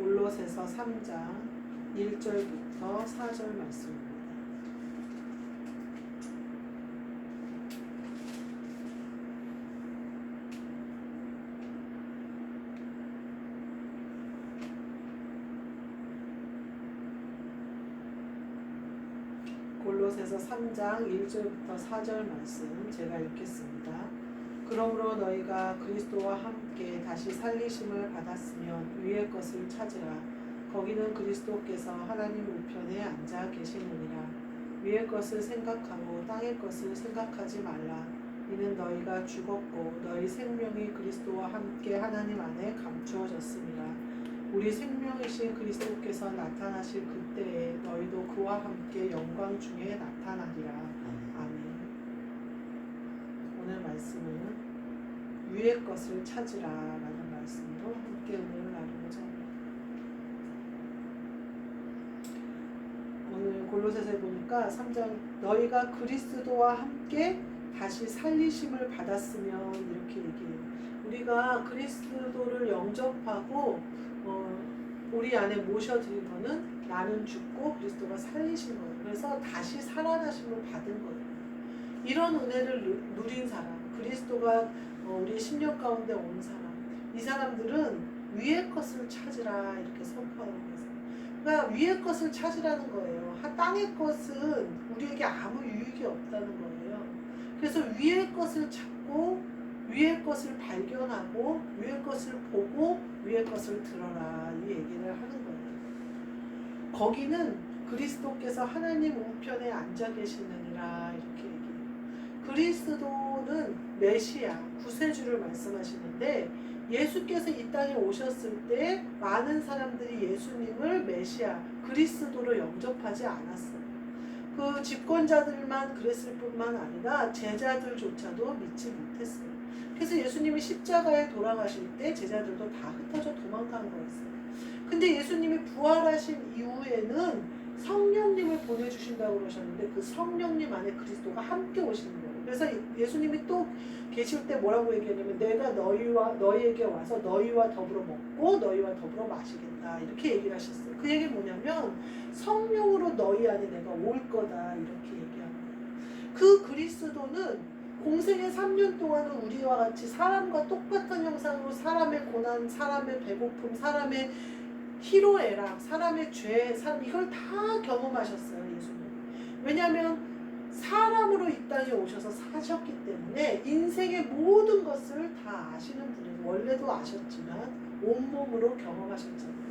골로새서 3장 1절부터 4절 말씀입니다. 골로새서 3장 1절부터 4절 말씀 제가 읽겠습니다. 그러므로 너희가 그리스도와 함께 다시 살리심을 받았으면 위의 것을 찾으라. 거기는 그리스도께서 하나님 우편에 앉아 계시느니라. 위의 것을 생각하고 땅의 것을 생각하지 말라. 이는 너희가 죽었고 너희 생명이 그리스도와 함께 하나님 안에 감추어졌습니다. 우리 생명이신 그리스도께서 나타나실 그때에 너희도 그와 함께 영광 중에 나타나리라. 아멘. 오늘 말씀은 위의 것을 찾으라 라는 말씀으로 함께 은혜를 나누고자 합니다. 오늘 골로새서에 보니까 3장 너희가 그리스도와 함께 다시 살리심을 받았으면 이렇게 얘기해요. 우리가 그리스도를 영접하고 우리 안에 모셔드린 거는 나는 죽고 그리스도가 살리신 거예요. 그래서 다시 살아나심을 받은 거예요. 이런 은혜를 누린 사람, 그리스도가 우리의 10년 가운데 온 사람, 이 사람들은 위의 것을 찾으라 이렇게 선포하고 있어요. 그러니까 위의 것을 찾으라는 거예요. 땅의 것은 우리에게 아무 유익이 없다는 거예요. 그래서 위의 것을 찾고 위의 것을 발견하고 위의 것을 보고 위의 것을 들어라 이 얘기를 하는 거예요. 거기는 그리스도께서 하나님 우편에 앉아 계시느니라 이렇게 얘기해요. 그리스도는 메시아, 구세주를 말씀하시는데 예수께서 이 땅에 오셨을 때 많은 사람들이 예수님을 메시아, 그리스도로 영접하지 않았어요. 그 집권자들만 그랬을 뿐만 아니라 제자들조차도 믿지 못했어요. 그래서 예수님이 십자가에 돌아가실 때 제자들도 다 흩어져 도망간 거였어요. 근데 예수님이 부활하신 이후에는 성령님을 보내주신다고 그러셨는데 그 성령님 안에 그리스도가 함께 오시는 거예요. 그래서 예수님이 또 계실 때 뭐라고 얘기하냐면 내가 너희에게 와서 너희와 더불어 먹고 너희와 더불어 마시겠다 이렇게 얘기를 하셨어요. 그 얘기는 뭐냐면 성령으로 너희 안에 내가 올 거다 이렇게 얘기하는 거예요. 그 그리스도는 공생의 3년 동안은 우리와 같이 사람과 똑같은 형상으로 사람의 고난, 사람의 배고픔, 사람의 희로애락, 사람의 죄, 이걸 다 경험하셨어요, 예수님. 왜냐하면 사람으로 이 땅에 오셔서 사셨기 때문에 인생의 모든 것을 다 아시는 분이에요. 원래도 아셨지만 온몸으로 경험하셨잖아요.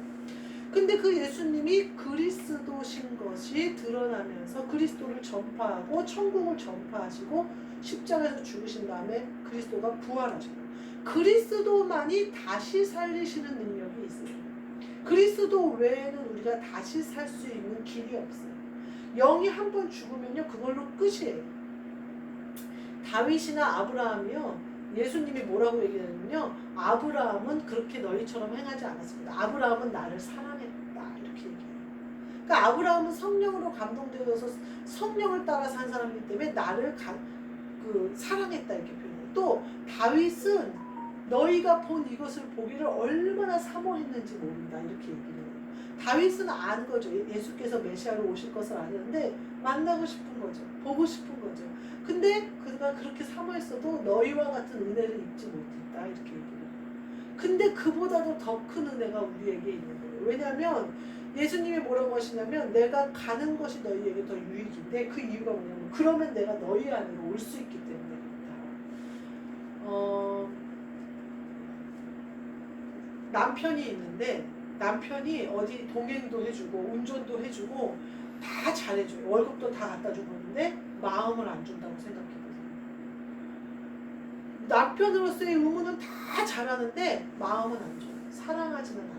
근데 그 예수님이 그리스도신 것이 드러나면서 그리스도를 전파하고 천국을 전파하시고 십자가에서 죽으신 다음에 그리스도가 부활하셨어요. 그리스도만이 다시 살리시는 능력이 있어요. 그리스도 외에는 우리가 다시 살 수 있는 길이 없어요. 영이 한 번 죽으면요 그걸로 끝이에요. 다윗이나 아브라함이요 예수님이 뭐라고 얘기하냐면요 아브라함은 그렇게 너희처럼 행하지 않았습니다. 아브라함은 나를 사랑했다 이렇게 얘기해요. 그러니까 아브라함은 성령으로 감동되어서 성령을 따라 산 사람이기 때문에 나를 사랑했다 이렇게 표현해요. 또 다윗은 너희가 본 이것을 보기를 얼마나 사모했는지 모른다 이렇게 얘기를 해요. 다윗은 아는 거죠. 예수께서 메시아로 오실 것을 아는데 만나고 싶은 거죠. 보고 싶은 거죠. 근데 그가 그렇게 사모했어도 너희와 같은 은혜를 입지 못했다 이렇게 얘기를 해요. 근데 그보다도 더 큰 은혜가 우리에게 있는 거예요. 왜냐하면 예수님이 뭐라고 하시냐면 내가 가는 것이 너희에게 더 유익인데 그 이유가 뭐냐면 그러면 내가 너희 안으로 올 수 있기 때문에 그렇다. 남편이 있는데 남편이 어디 동행도 해주고 운전도 해주고 다 잘해줘요. 월급도 다 갖다 주고 있는데 마음을 안 준다고 생각해보세요. 남편으로서의 의무는 다 잘하는데 마음은 안 줘요. 사랑하지는 않아요.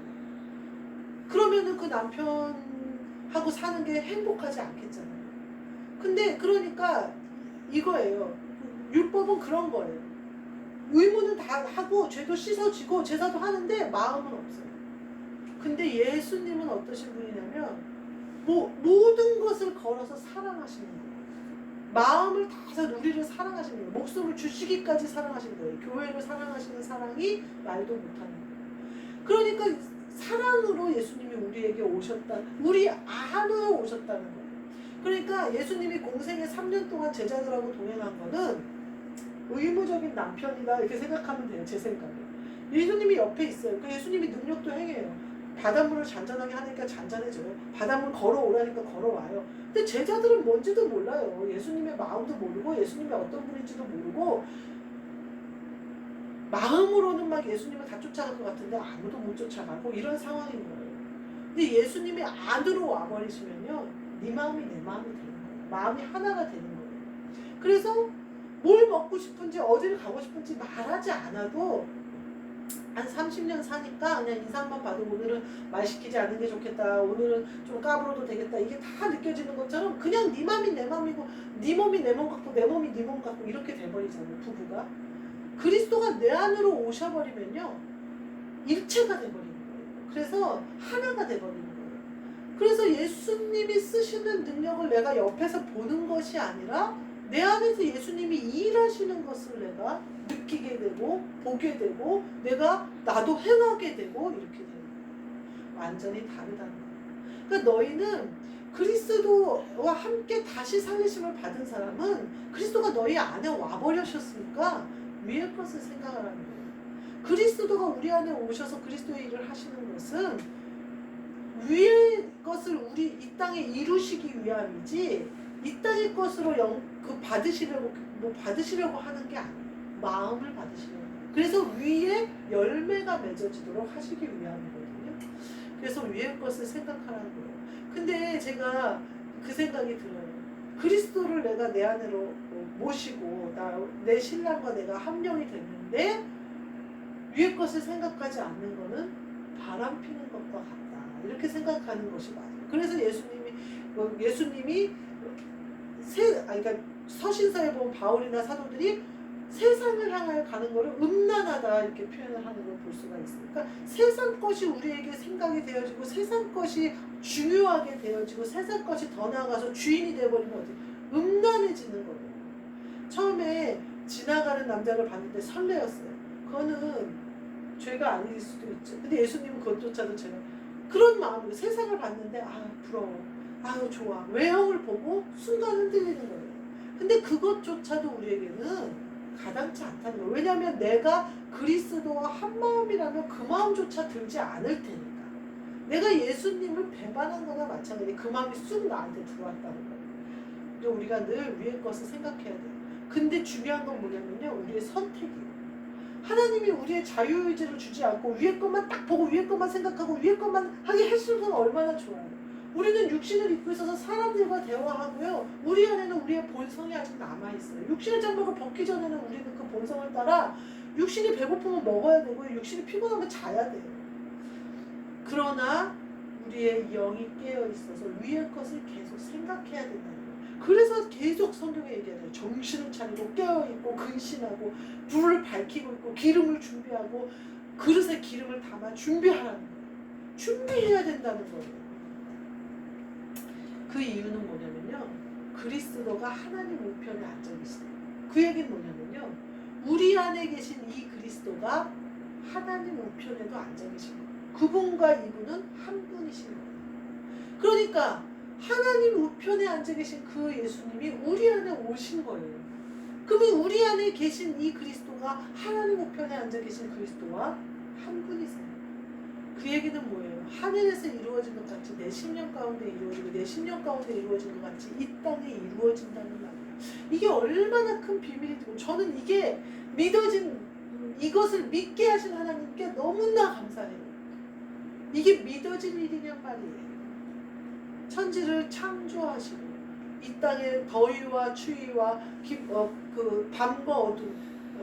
그러면은 그 남편하고 사는 게 행복하지 않겠잖아요. 근데 그러니까 이거예요. 율법은 그런 거예요. 의무는 다 하고 죄도 씻어지고 제사도 하는데 마음은 없어요. 근데 예수님은 어떠신 분이냐면 모든 것을 걸어서 사랑하시는 거예요. 마음을 다해서 우리를 사랑하시는 거예요. 목숨을 주시기까지 사랑하시는 거예요. 교회를 사랑하시는 사랑이 말도 못하는 거예요. 그러니까 사랑으로 예수님이 우리에게 오셨다. 우리 안으로 오셨다는 거예요. 그러니까 예수님이 공생에 3년 동안 제자들하고 동행한 거는 의무적인 남편이다 이렇게 생각하면 돼요. 제 생각에. 예수님이 옆에 있어요. 그 예수님이 능력도 행해요. 바닷물을 잔잔하게 하니까 잔잔해져요. 바닷물 걸어오라니까 걸어와요. 근데 제자들은 뭔지도 몰라요. 예수님의 마음도 모르고 예수님이 어떤 분인지도 모르고 마음으로는 막 예수님을 다 쫓아갈 것 같은데 아무도 못 쫓아가고 이런 상황인 거예요. 근데 예수님이 안으로 와버리시면요, 네 마음이 내 마음이 되는 거예요. 마음이 하나가 되는 거예요. 그래서 뭘 먹고 싶은지 어디를 가고 싶은지 말하지 않아도 한 30년 사니까 그냥 인상만 봐도 오늘은 말 시키지 않는 게 좋겠다, 오늘은 좀 까불어도 되겠다, 이게 다 느껴지는 것처럼 그냥 네 맘이 내 맘이고 네 몸이 내 몸 같고 내 몸이 네 몸 같고 이렇게 돼버리잖아요. 부부가. 그리스도가 내 안으로 오셔버리면요, 일체가 돼버리는 거예요. 그래서 하나가 돼버리는 거예요. 그래서 예수님이 쓰시는 능력을 내가 옆에서 보는 것이 아니라 내 안에서 예수님이 일하시는 것을 내가 느끼게 되고 보게 되고 내가 나도 행하게 되고 이렇게 되는 거예요. 완전히 다르다는 거예요. 그러니까 너희는 그리스도와 함께 다시 살리심을 받은 사람은 그리스도가 너희 안에 와버리셨으니까 위의 것을 생각하라는 거예요. 그리스도가 우리 안에 오셔서 그리스도의 일을 하시는 것은 위의 것을 우리 이 땅에 이루시기 위함이지 이 땅의 것으로 받으시려고 하는 게 아니에요. 마음을 받으시려고. 그래서 위에 열매가 맺어지도록 하시기 위함이거든요. 그래서 위의 것을 생각하라는 거예요. 근데 제가 그 생각이 들어요. 그리스도를 내가 내 안으로 모시고 내 신랑과 내가 합령이 됐는데 위의 것을 생각하지 않는 거는 바람 피는 것과 같다. 이렇게 생각하는 것이 맞아요. 그래서 예수님이 그러니까 서신서에 보면 바울이나 사도들이 세상을 향하여 가는 것을 음란하다 이렇게 표현을 하는 걸 볼 수가 있으니까 세상 것이 우리에게 생각이 되어지고 세상 것이 중요하게 되어지고 세상 것이 더 나아가서 주인이 되어버리면 어떻게 음란해지는 거예요. 처음에 지나가는 남자를 봤는데 설레었어요. 그거는 죄가 아닐 수도 있죠. 근데 예수님은 그것조차도 제가 그런 마음으로 세상을 봤는데 부러워, 좋아, 외형을 보고 순간 흔들리는 거예요. 근데 그것조차도 우리에게는 가당치 않다는 거예요. 왜냐하면 내가 그리스도와 한 마음이라면 그 마음조차 들지 않을 테니까. 내가 예수님을 배반한 거나 마찬가지. 그 마음이 쑥 나한테 들어왔다는 거예요. 근데 우리가 늘 위의 것을 생각해야 돼요. 근데 중요한 건 뭐냐면요, 우리의 선택이에요. 하나님이 우리의 자유의지를 주지 않고 위의 것만 딱 보고 위의 것만 생각하고 위의 것만 하게 해주면 얼마나 좋아요. 우리는 육신을 입고 있어서 사람들과 대화하고요, 우리 안에는 우리의 본성이 아직 남아있어요. 육신의 장막을 벗기 전에는 우리는 그 본성을 따라 육신이 배고프면 먹어야 되고 육신이 피곤하면 자야 돼요. 그러나 우리의 영이 깨어있어서 위의 것을 계속 생각해야 된다는 거예요. 그래서 계속 성경에 얘기하잖아요. 정신을 차리고 깨어있고 근신하고 불을 밝히고 있고 기름을 준비하고 그릇에 기름을 담아 준비하라는 거예요. 준비해야 된다는 거예요. 그 이유는 뭐냐면요, 그리스도가 하나님 우편에 앉아 계시다. 그 얘기는 뭐냐면요, 우리 안에 계신 이 그리스도가 하나님 우편에도 앉아 계신 거예요. 그분과 이분은 한 분이신 거예요. 그러니까 하나님 우편에 앉아 계신 그 예수님이 우리 안에 오신 거예요. 그러면 우리 안에 계신 이 그리스도가 하나님 우편에 앉아 계신 그리스도와 한 분이세요. 그 얘기는 뭐예요? 하늘에서 이루어진 것 같이 내 심령 가운데 이루어지고 내 심령 가운데 이루어진 것 같이 이 땅에 이루어진다는 말이에요. 이게 얼마나 큰 비밀이고, 저는 이게 이것을 믿게 하신 하나님께 너무나 감사해요. 이게 믿어진 일이냔 말이에요. 천지를 창조하시고 이 땅의 더위와 추위와 밤과 어둠,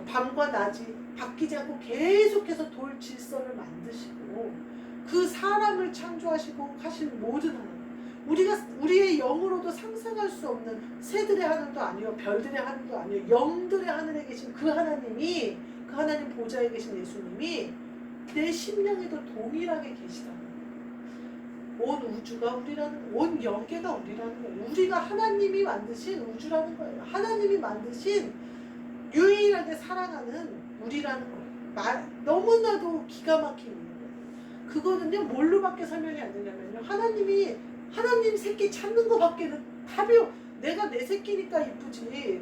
밤과 낮이 바뀌지 않고 계속해서 돌 질서를 만드시고 그 사람을 창조하시고 하신 모든 하나님, 우리의 영으로도 상상할 수 없는 새들의 하늘도 아니요 별들의 하늘도 아니요 영들의 하늘에 계신 그 하나님이, 그 하나님 보좌에 계신 예수님이 내 심령에도 동일하게 계시다는 거예요. 온 우주가 우리라는, 온 영계가 우리라는 거예요. 우리가 하나님이 만드신 우주라는 거예요. 하나님이 만드신 유일하게 사랑하는 우리라는 거예요. 너무나도 기가 막힌 거예요. 그거는요 뭘로밖에 설명이 안 되냐면요. 하나님 새끼 찾는 거밖에는 답이 내가 내 새끼니까 이쁘지.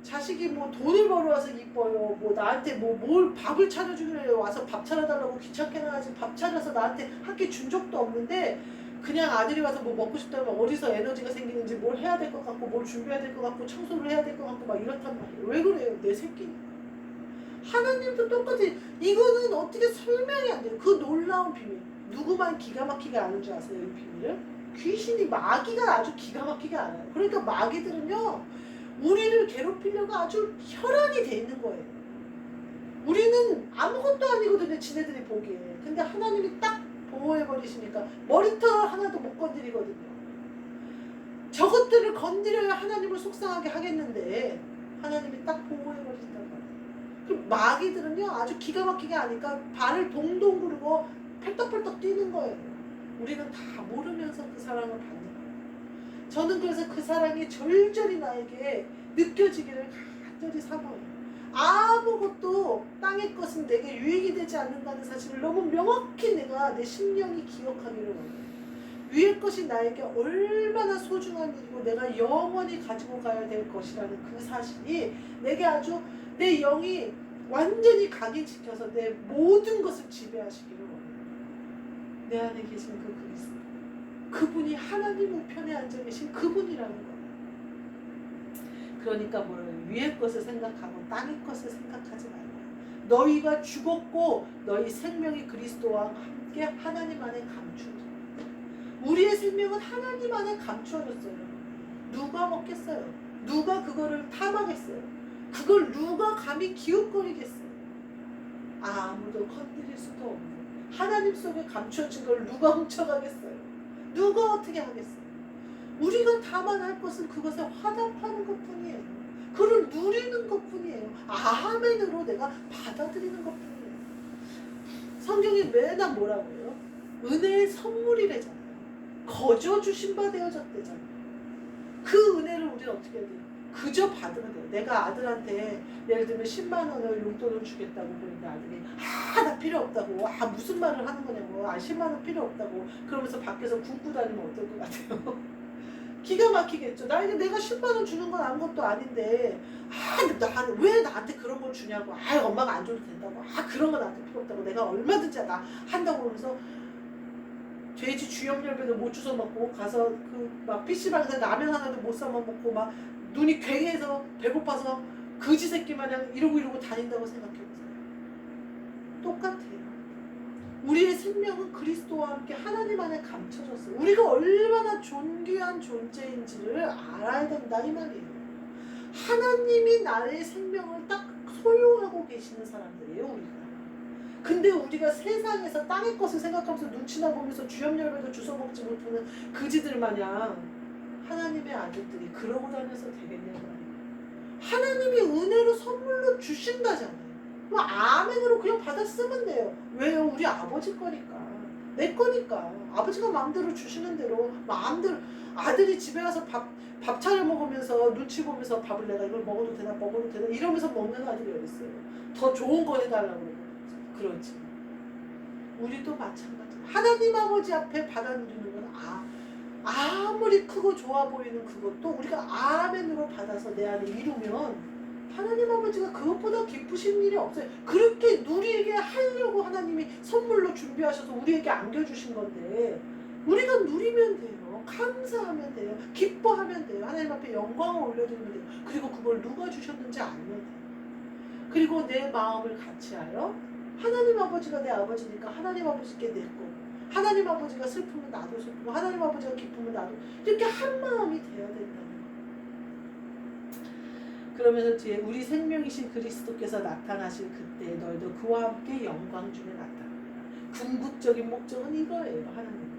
자식이 뭐 돈을 벌어와서 이뻐요. 뭐 나한테 뭘 밥을 차려주길래 와서 밥 차려달라고 귀찮게 나가지 밥 차려서 나한테 한 끼 준 적도 없는데 그냥 아들이 와서 뭐 먹고 싶다면 어디서 에너지가 생기는지 뭘 해야 될 것 같고 뭘 준비해야 될 것 같고 청소를 해야 될 것 같고 막 이렇단 말이에요. 왜 그래요? 내 새끼니까. 하나님도 똑같이 이거는 어떻게 설명이 안 돼요. 그 놀라운 비밀. 누구만 기가 막히게 아는 줄 아세요? 이 비밀을? 귀신이 마귀가 아주 기가 막히게 알아요. 그러니까 마귀들은요. 우리를 괴롭히려고 아주 혈안이 돼 있는 거예요. 우리는 아무것도 아니거든요. 지네들이 보기에. 근데 하나님이 딱 보호해버리시니까 머리털 하나도 못 건드리거든요. 저것들을 건드려야 하나님을 속상하게 하겠는데 하나님이 딱 보호해버리신단 말이에요. 그럼 마귀들은요. 아주 기가 막히게 하니까 발을 동동 구르고 펄떡펄떡 뛰는 거예요. 우리는 다 모르면서 그 사랑을 받는 거예요. 저는 그래서 그 사랑이 절절히 나에게 느껴지기를 간절히 사모해요. 아무것도 땅의 것은 내게 유익이 되지 않는다는 사실을 너무 명확히 내가 내 심령이 기억하기를 원해요. 위의 것이 나에게 얼마나 소중한 일이고 내가 영원히 가지고 가야 될 것이라는 그 사실이 내게 아주 내 영이 완전히 각인시켜서 내 모든 것을 지배하시기를 원해요. 내 안에 계신 그 그리스도. 그분이 하나님 우편에 앉아 계신 그분이라는 거예요. 그러니까 뭐예요? 위의 것을 생각하고 땅의 것을 생각하지 말고 너희가 죽었고 너희 생명이 그리스도와 함께 하나님 안에 감추어졌어요. 우리의 생명은 하나님 안에 감추어졌어요. 누가 먹겠어요? 누가 그거를 탐하겠어요? 그걸 누가 감히 기웃거리겠어요? 아무도 건드릴 수도 없는 하나님 속에 감추어진 걸 누가 훔쳐가겠어요? 누가 어떻게 하겠어요? 우리가 다만 할 것은 그것에 화답하는 것뿐이에요. 그를 누리는 것뿐이에요. 아멘으로 내가 받아들이는 것뿐이에요. 성경이 맨날 뭐라고 해요? 은혜의 선물이래잖아요. 거저 주신 바 되어졌대잖아요. 그 은혜를 우리는 어떻게 해야 돼요? 그저 받으면 돼요. 내가 아들한테 예를 들면 10만 원을 용돈을 주겠다고 그러는데 아들이 나 필요 없다고 무슨 말을 하는 거냐고 10만 원 필요 없다고 그러면서 밖에서 굶고 다니면 어떨 것 같아요? 기가 막히겠죠. 내가 10만 원 주는 건 아무것도 아닌데 왜 나한테 그런 걸 주냐고 엄마가 안 줘도 된다고 그런 건 나한테 필요 없다고 내가 얼마든지 나 한다고 그러면서 돼지 주염열배도 못 주워 먹고 가서 막 PC방에서 라면 하나도 못 사 먹고 막 눈이 괭해서 배고파서 거지 새끼 마냥 이러고 다닌다고 생각해보세요. 똑같아요. 우리의 생명은 그리스도와 함께 하나님 안에 감춰졌어요. 우리가 얼마나 존귀한 존재인지를 알아야 된다 이 말이에요. 하나님이 나의 생명을 딱 소유하고 계시는 사람들이에요. 우리가. 근데 우리가 세상에서 땅의 것을 생각하면서 눈치나 보면서 주염열배도 주워 먹지 못하는 그지들 마냥 하나님의 아들들이 그러고 다녀서 되겠냐고. 하나님이 은혜로 선물로 주신다잖아요. 뭐 아멘으로 그냥 받아 쓰면 돼요. 왜요? 우리 아버지 거니까. 내 거니까. 아버지가 마음대로 주시는 대로 마음대로 아들이 집에 가서 밥 차려 먹으면서 눈치 보면서 밥을 내가 이걸 먹어도 되나 이러면서 먹는 아들이 어딨어요. 더 좋은 거 해달라고 그러지. 우리도 마찬가지. 하나님 아버지 앞에 받아 누리는 건 아무리 크고 좋아 보이는 그것도 우리가 아멘으로 받아서 내 안에 이루면 하나님 아버지가 그것보다 기쁘신 일이 없어요. 그렇게 누리게 하려고 하나님이 선물로 준비하셔서 우리에게 안겨주신 건데 우리가 누리면 돼요. 감사하면 돼요. 기뻐하면 돼요. 하나님 앞에 영광을 올려드리면 돼요. 그리고 그걸 누가 주셨는지 알면 돼요. 그리고 내 마음을 같이하여 하나님 아버지가 내 아버지니까 하나님 아버지께 내 거. 하나님 아버지가 슬프면 나도 슬프고 하나님 아버지가 기쁘면 나도 이렇게 한 마음이 돼야 된다는 거예요. 그러면서 뒤에 우리 생명이신 그리스도께서 나타나실 그때 너희도 그와 함께 영광 중에 나타납니다. 궁극적인 목적은 이거예요. 하나님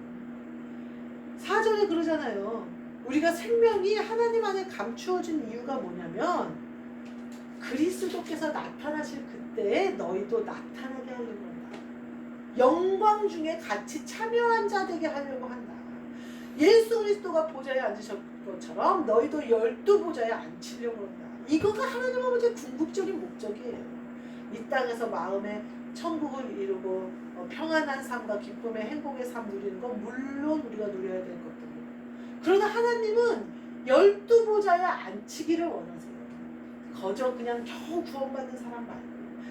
4절에 그러잖아요. 우리가 생명이 하나님 안에 감추어진 이유가 뭐냐면 그리스도께서 나타나실 그때에 너희도 나타나게 하려고 한다. 영광 중에 같이 참여한 자 되게 하려고 한다. 예수 그리스도가 보좌에 앉으셨 것처럼 너희도 12보좌에 앉히려고 한다. 이거가 하나님 아버지의 궁극적인 목적이에요. 이 땅에서 마음에 천국을 이루고 평안한 삶과 기쁨의 행복의 삶 누리는 건 물론 우리가 누려야 될 것들이에요. 그러나 하나님은 12보좌에 앉히기를 원하세요. 거저 그냥 겨우 구원받는 사람 말고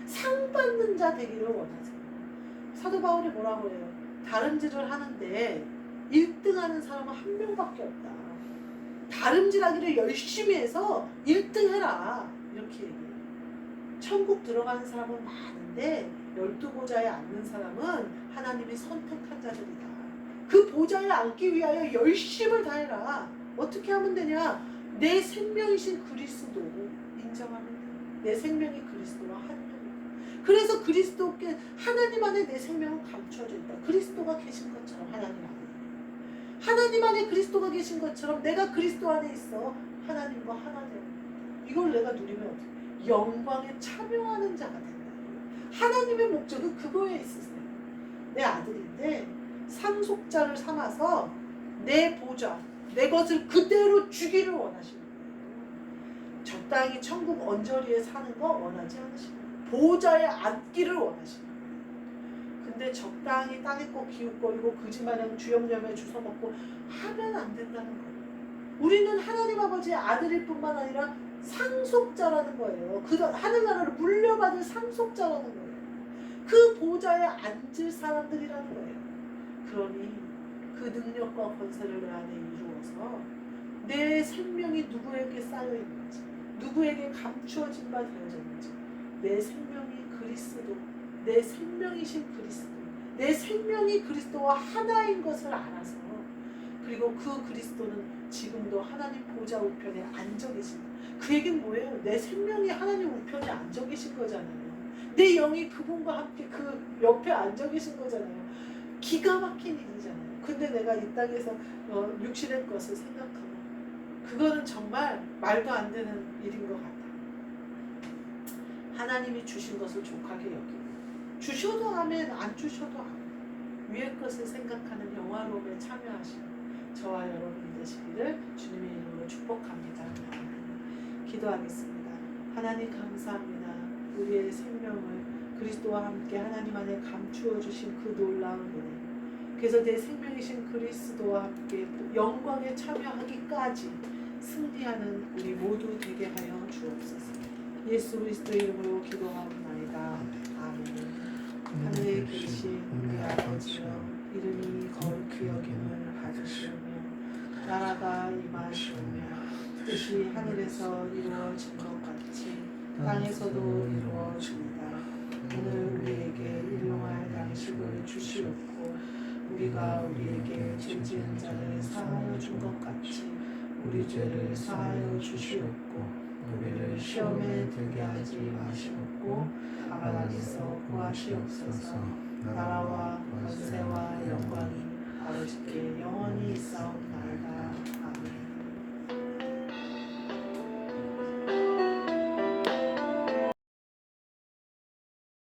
상 받는 자 되기를 원하세요. 사도 바울이 뭐라고 해요? 다름질을 하는데 1등하는 사람은 한 명밖에 없다. 다름질하기를 열심히 해서 1등 해라. 이렇게 얘기해요. 천국 들어가는 사람은 많은데 12보좌에 앉는 사람은 하나님이 선택한 자들이다. 그 보좌에 앉기 위하여 열심을 다해라. 어떻게 하면 되냐? 내 생명이신 그리스도 인정하면 돼. 내 생명이 그리스도와 한 명. 그래서 그리스도께 하나님 안에 내 생명은 감추어져 있다. 그리스도가 계신 것처럼 하나님 안에. 하나님 안에 그리스도가 계신 것처럼 내가 그리스도 안에 있어. 하나님과 하나 되는. 이걸 내가 누리면 어떻게? 영광에 참여하는 자가 된다. 하나님의 목적은 그거에 있으세요. 내 아들인데 상속자를 삼아서 내 보좌, 내 것을 그대로 주기를 원하시는 거예요. 적당히 천국 언저리에 사는 거 원하지 않으시는 거예요. 보좌에 앉기를 원하시는 거예요. 근데 적당히 땅에 꼭 기웃거리고 그지마냥 주영념에 주워먹고 하면 안 된다는 거예요. 우리는 하나님 아버지의 아들일 뿐만 아니라 상속자라는 거예요. 그 하늘나라를 물려받을 상속자라는 거예요. 그 보좌에 앉을 사람들이라는 거예요. 그러니 그 능력과 권세를 내 안에 이루어서 내 생명이 누구에게 쌓여있는지, 누구에게 감추어진 바 되어졌는지, 내 생명이 그리스도, 내 생명이신 그리스도, 내 생명이 그리스도와 하나인 것을 알아서, 그리고 그 그리스도는 지금도 하나님 보좌 우편에 앉아 계신다. 그 얘기는 뭐예요? 내 생명이 하나님 우편에 앉아 계신 거잖아요. 내 영이 그분과 함께 그 옆에 앉아 계신 거잖아요. 기가 막힌 일이잖아요. 근데 내가 이 땅에서 육신의 것을 생각하고 그거는 정말 말도 안 되는 일인 것 같아요. 하나님이 주신 것을 족하게 여기고 주셔도 아멘, 안 주셔도 아멘. 위의 것을 생각하는 영화로움에 참여하시는 저와 여러분이 되시기를 주님의 이름으로 축복합니다. 기도하겠습니다. 하나님 감사합니다. 우리의 생명을 그리스도와 함께 하나님 안에 감추어 주신 그 놀라운 은혜. 그래서 내 생명이신 그리스도와 함께 영광에 참여하기까지 승리하는 우리 모두 되게 하여 주옵소서. 예수 그리스도의 이름으로 기도하옵나이다. 아멘. 하늘에 계신 우리 아버지여, 이름이 거룩히 여김을 받으시오며 나라가 임하시오며 뜻이 하늘에서 이루어진 것 같이 땅에서도 이루어집니다. 오늘 우리에게 일용할 양식을 주시옵고 우리가 우리에게 죄 지은 자를 사하여 준 것 같이 우리 죄를 사하여 주시옵고 우리를 시험에 들게 하지 마시옵고 악에서 구하시옵소서. 나라와 권세와 영광이 아버지께 영원히 있사옵나이다.